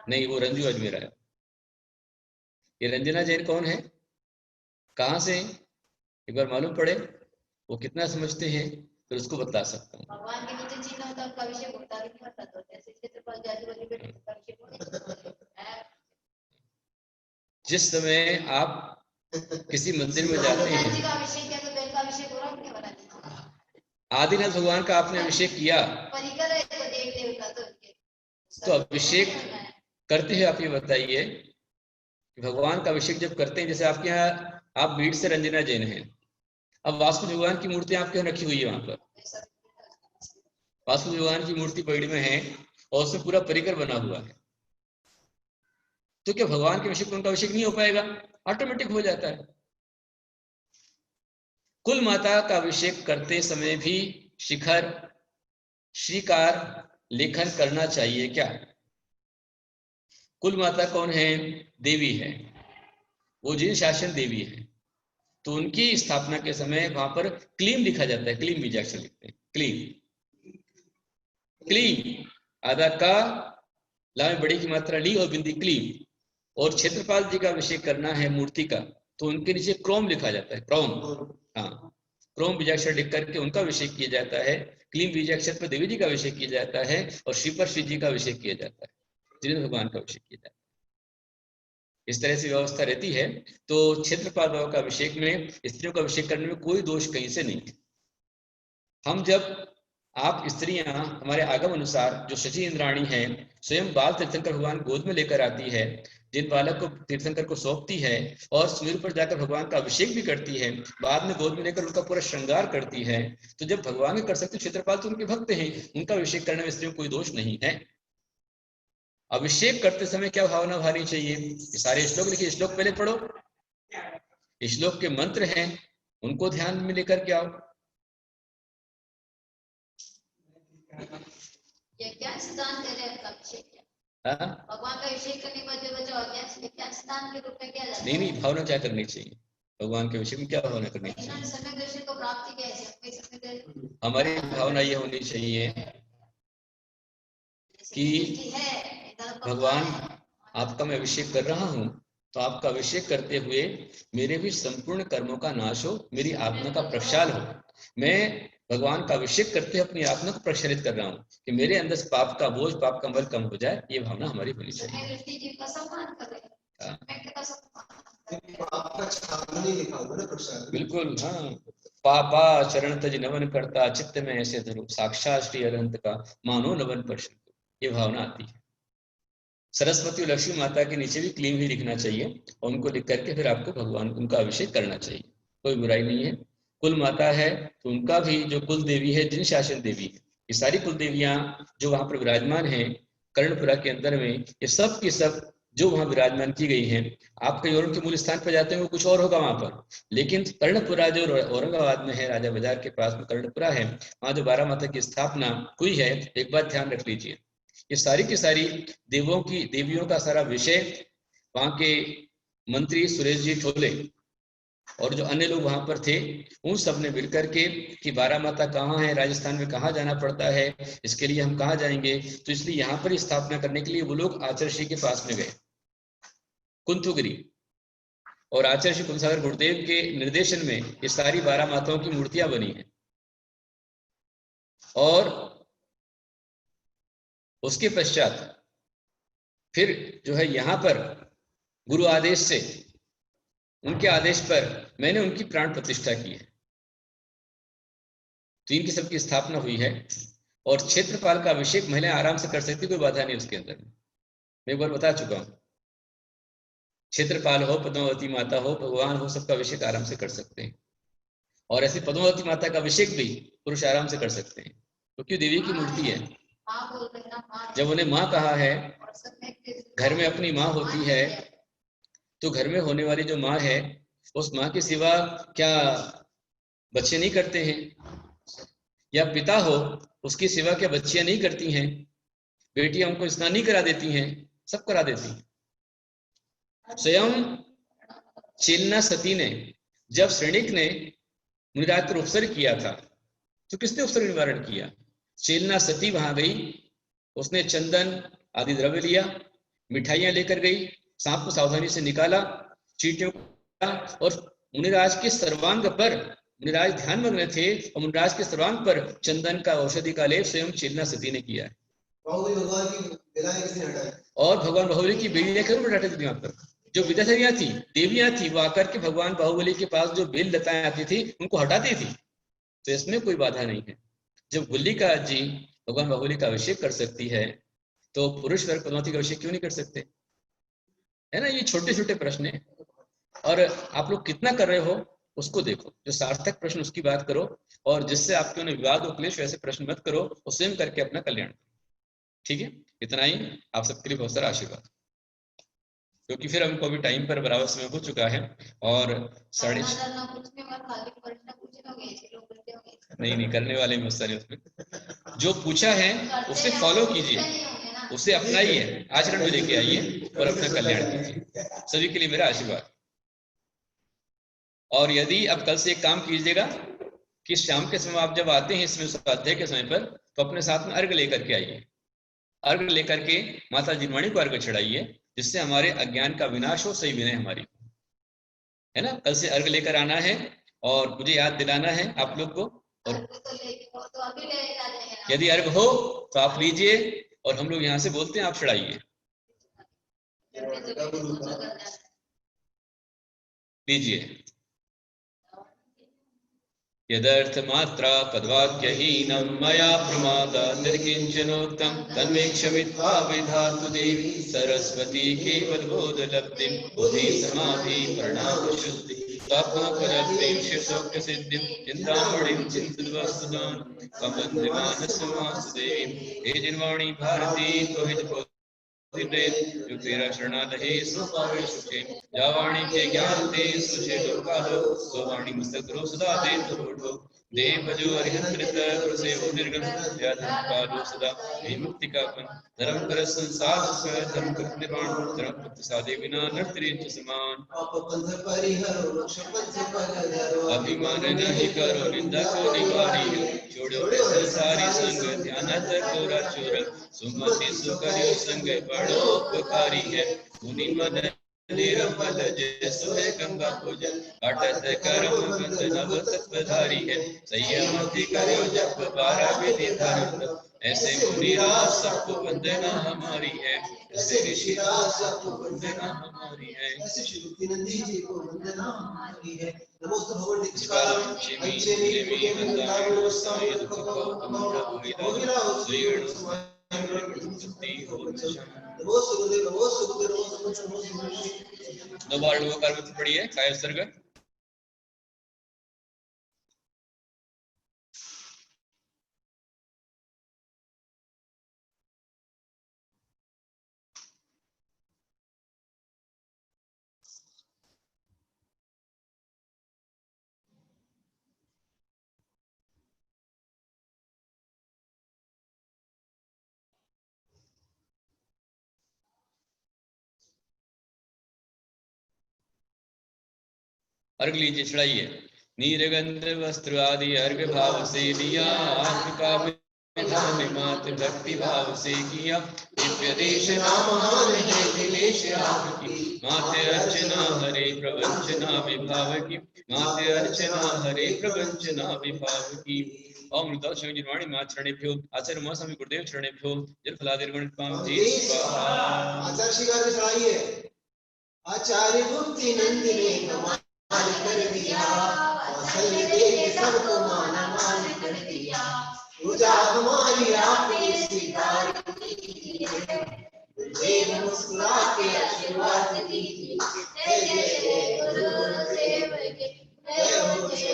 नहीं, वो रंजू अजमेरा है। ये रंजना जैन कौन है, कहाँ से, एक बार मालूम पड़े, वो कितना समझते हैं, फिर उसको बता सकता हूँ। भगवान के नीचे चिन्ह होता है, उसका अभिषेक होता है, नहीं होता, तो ऐसे क्षेत्रपाल जादूगरी बेटे का अभिषेक होता है। जिस समय आप किसी मंदिर में जाते हैं, आदिनाथ भगवान का आपने अभिषेक किया, तो अभिषेक करते हैं आप ये बताइए, भगवान का अभिषेक जब करते हैं, जैसे आपके यहाँ आप भीड़ से रंजना जैन हैं, अब वासु भगवान की मूर्ति आपके यहाँ रखी हुई है, वहां पर वासु भगवान की मूर्ति पेड़ में है और उसमें पूरा परिकर बना हुआ है, तो क्या भगवान के अभिषेक उनका अभिषेक नहीं हो पाएगा? ऑटोमेटिक हो जाता है। कुल माता का अभिषेक करते समय भी शिखर श्रीकार लेखन करना चाहिए क्या? कुल माता कौन है? देवी है, वो जिन शासन देवी है, तो उनकी स्थापना के समय वहां पर क्लीम लिखा जाता है, क्लीम बीजाक्षर लिखते हैं, क्लीम, क्लीम आधा का ला में बड़ी की मात्रा ली और बिंदी क्लीम। और क्षेत्रपाल जी का अभिषेक करना है मूर्ति का, तो उनके नीचे क्रोम लिखा जाता है, क्रोम, हाँ, क्रोम बीजाक्षर लिख करके उनका अभिषेक किया जाता है। क्लीम बीजाक्षर पर देवी जी का अभिषेक किया जाता है और श्री पर श्री जी का अभिषेक किया जाता है, जिनेन्द्र भगवान का अभिषेक किया जाता है। इस तरह से व्यवस्था रहती है। तो क्षेत्रपाल बाबा का अभिषेक में स्त्रियों का अभिषेक करने में कोई दोष कहीं से नहीं। हम जब आप स्त्रियां हमारे आगम अनुसार जो शची इंद्राणी है, स्वयं बाल तीर्थंकर भगवान गोद में लेकर आती है, जिन बालक को तीर्थंकर को सौंपती है और सुमेरु पर जाकर भगवान का अभिषेक भी करती है, बाद में गोद में लेकर उनका पूरा श्रृंगार करती है, तो जब भगवान कर सकते क्षेत्रपाल तो उनके भक्त हैं, उनका अभिषेक करने में स्त्रियों कोई दोष नहीं है। अभिषेक करते समय क्या भावना भानी चाहिए? ये सारे श्लोक लिखिए, श्लोक पहले पढ़ो, श्लोक के मंत्र हैं, उनको ध्यान में लेकर के आओ। ये क्या सिद्धांत दे रहे हैं अभिषेक? भगवान का अभिषेक करने के बाद क्या सिद्धांत के रूप में क्या जाता है? नहीं, भावना क्या करनी चाहिए भगवान के विषय में, क्या भावना करनी चाहिए? समय दर्शन को प्राप्ति कैसे? हमारी भावना ये होनी चाहिए कि भगवान आपका मैं अभिषेक कर रहा हूं, तो आपका अभिषेक करते हुए मेरे भी संपूर्ण कर्मों का नाश हो, मेरी आत्मा का प्रक्षाल हो, मैं भगवान का अभिषेक करते हुए अपनी आत्मा को प्रक्षालित कर रहा हूँ कि मेरे अंदर से पाप का बोझ, पाप का मल कम हो जाए, ये भावना हमारी होनी चाहिए। बिल्कुल, हाँ। पापा चरण तज नवन करता, चित्त में ऐसे धरो, साक्षात श्री अरहंत का मानो नवन पर्शन, ये भावना आती है। सरस्वती और लक्ष्मी माता के नीचे भी क्लीन ही लिखना चाहिए और उनको लिख करके फिर आपको भगवान उनका अभिषेक करना चाहिए, कोई बुराई नहीं है। कुल माता है तो उनका भी जो कुल देवी है, जिन शासन देवी है, ये सारी कुल देवियां जो वहां पर विराजमान है कर्णपुरा के अंदर में, ये सब की सब जो वहां विराजमान की गई हैं। आप कहीं और उनके मूल स्थान पर जाते हैं वो कुछ और होगा वहां पर, लेकिन कर्णपुरा जो औरंगाबाद में है, राजा बाजार के पास में कर्णपुरा है, वहां जो 12 माता की स्थापना हुई है, एक बात ध्यान रख लीजिए, ये सारी की सारी देवियों का सारा विषय वहां के मंत्री सुरेश जी ठोले और जो अन्य लोग वहां पर थे, उन सब ने मिलकर के कि 12 माता कहाँ है, राजस्थान में कहाँ जाना पड़ता है, इसके लिए हम कहाँ जाएंगे, तो इसलिए यहाँ पर स्थापना करने के लिए वो लोग आचार्य श्री के पास में गए कुंथुगिरी, और आचार्य श्री कुंसागर गुरुदेव के निर्देशन में ये सारी 12 माताओं की मूर्तियां बनी हैं। और उसके पश्चात फिर जो है यहाँ पर गुरु आदेश से, उनके आदेश पर मैंने उनकी प्राण प्रतिष्ठा की है, तो इनकी सबकी स्थापना हुई है। और क्षेत्रपाल का अभिषेक महिलाएं आराम से कर सकती, कोई बाधा नहीं उसके अंदर, मैं एक बार बता चुका हूं। क्षेत्रपाल हो, पद्मावती माता हो, भगवान हो, सबका अभिषेक आराम से कर सकते हैं। और ऐसी पद्मावती माता का अभिषेक भी पुरुष आराम से कर सकते हैं, क्योंकि देवी की मूर्ति है। जब उन्हें माँ कहा है, घर में अपनी माँ होती है, तो घर में होने वाली जो माँ है, उस माँ के सिवा क्या बच्चे नहीं करते हैं? या पिता हो, उसकी सिवा क्या बच्चियां नहीं करती हैं? बेटियां उनको स्नान नहीं करा देती हैं? सब करा देती हैं। स्वयं चेलना सती ने, जब श्रेणिक ने मुनिराज पर उपसर्ग किया था, तो किसने उपसर्ग निवारण किया? चेलना सती वहां गई, उसने चंदन आदि द्रव्य लिया, मिठाइयां लेकर गई, सांप को सावधानी से निकाला, चींटियों को, और मुनिराज के सर्वांग पर, मुनिराज ध्यान मग्न थे और मुनिराज के सर्वांग पर चंदन का औषधि का लेप स्वयं चेलना सती ने किया है। और भगवान बाहुबली की बेलियां क्यों हटाते थे? वहां पर जो विद्याधरियां थी, देवियां थी, वो आकर के भगवान बाहुबली के पास जो बेल लताएं आती थी उनको हटाती थी, तो इसमें कोई बाधा नहीं है। जब गुल्लिका जी भगवान बाहुबली का अभिषेक कर सकती है, तो पुरुष वर्ग पद्मावती का अभिषेक क्यों नहीं कर सकते? है ना, ये छोटे छोटे प्रश्न है। और आप लोग कितना कर रहे हो उसको देखो, जो सार्थक प्रश्न उसकी बात करो, और जिससे आपके उन्हें विवाद और क्लेश वैसे प्रश्न मत करो, और स्वयं करके अपना कल्याण करो। ठीक है, इतना ही। आप सबके लिए बहुत सारा आशीर्वाद, क्योंकि फिर हमको अभी टाइम पर बराबर समय हो चुका है, और नहीं करने वाले में सारे उसमें जो पूछा है उसे फॉलो कीजिए, उसे अपनाइए, आचरण में लेके आइए और अपना कल्याण कीजिए। सभी के लिए मेरा आशीर्वाद। और यदि अब कल से एक काम कीजिएगा कि शाम के समय आप जब आते हैं इसमें स्वाध्याय के समय पर, तो अपने साथ में अर्घ लेकर के आइए। अर्घ लेकर के माता जिनवाणी को अर्घ चढ़ाइए, जिससे हमारे अज्ञान का विनाश हो, सही विनय हमारी, है ना। कल से अर्घ लेकर आना है और मुझे याद दिलाना है आप लोग को। और यदि अर्घ हो तो आप लीजिए, और हम लोग यहाँ से बोलते हैं, आप चढ़ाइए। लीजिए। यदर्थ मात्रा पदवाक्यहीनं मया प्रमादात् निर्किंचनोक्तं तन्मे क्षमित्वा विधातु देवी सरस्वती केवलबोधलब्धिं बुद्धि समाधि प्रणामशुद्धि तात्मापरब्धिं शिवसौख्यसिद्धिं चिन्तामणिं चिन्तनवस्तुदां वन्दे मानसमासुदेवीं हे जिनवाणी भारती त्वहित जो तेरा शरणालहे सुपावे सुखे जावाणी के ज्ञान ते सुचे लोकालो सोवाणी मस्तकरो सदा दे तोड़ो दे भजो अरिहंत प्रसे हो निर्गम व्याधि कालो सदा हे मुक्ति का पन धर्म कर संसार से धर्म कर निर्वाण धर्म पति साधे बिना नर्तरिंच समान अभिमान नहीं करो निंदा को निवारियो छोड़ो संसारी संग ध्यान को राचोर सुमति सुकरियो संग बड़ो उपकारी है मुनि मन निरंबल जैसो है गंगा पूजन घाटत करम बंद नव तत्वधारी है संयम करो जप 12 विधि धर्म ऐसे मुनिराज सबको वंदना हमारी है ऐसे ऋषिराज सबको वंदना हमारी है ऐसे श्री नंदी जी को वंदना हमारी है नमोस्तु भगवान निष्कालम चिमी वंदना नमस्कार दुखो तमोरा भोगिरा श्रीगण दो बार लोगों कार्य पड़ी है काय सर्ग अर्घ लीजिए चढ़ाइए नीरगंध वस्त्र आदि अर्घ भाव से दिया आत्मिका मात भक्ति भाव से किया दिव्य देश नाम महान है दिलेश आपकी माते अर्चना हरे प्रवंचना विभाव की माते अर्चना हरे प्रवंचना विभाव की ओम मृदा शिव निर्वाणी मां चरणेभ्यो आचार्य महास्वामी गुरुदेव चरणेभ्यो जल फलादिर्गण पाम जी स्वाहा आचार्य श्रीकार चढ़ाइए आचार्य भक्ति नंदिनी नमः कर दिया कौशल्य देवी सबको माना मान कर दिया पूजा हमारी आपने स्वीकार कीजिए देव मुस्कुरा के आशीर्वाद दीजिए जय जय गुरुदेव के जय हो जय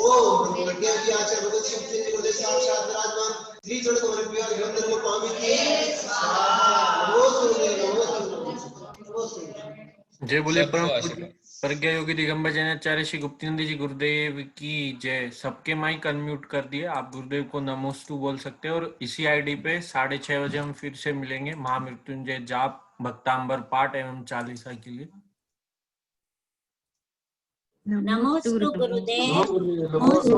ओम प्रज्ञा की आचार्य भगत शिव जी गुरुदेव साक्षात विराजमान श्री चरण कमल प्रिय निरंतर को पामित जय बोले परम प्रज्ञा योगी दिगंबर जैनाचार्य श्री गुप्तिनंद जी गुरुदेव की जय। सबके माइक अनम्यूट कर दिए, आप गुरुदेव को नमोस्तु बोल सकते हैं। और इसी आईडी पे 6:30 बजे हम फिर से मिलेंगे महामृत्युंजय जाप भक्तांबर पाठ एवं चालीसा के लिए। नमोस्तु गुरुदेव नमोस्तु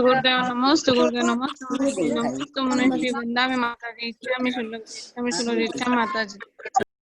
गुरुदेव नमोस्तु गुरुदेव नमोस्तु मुनि वंदा में माता जी इच्छा में सुनो इच्छा माता जी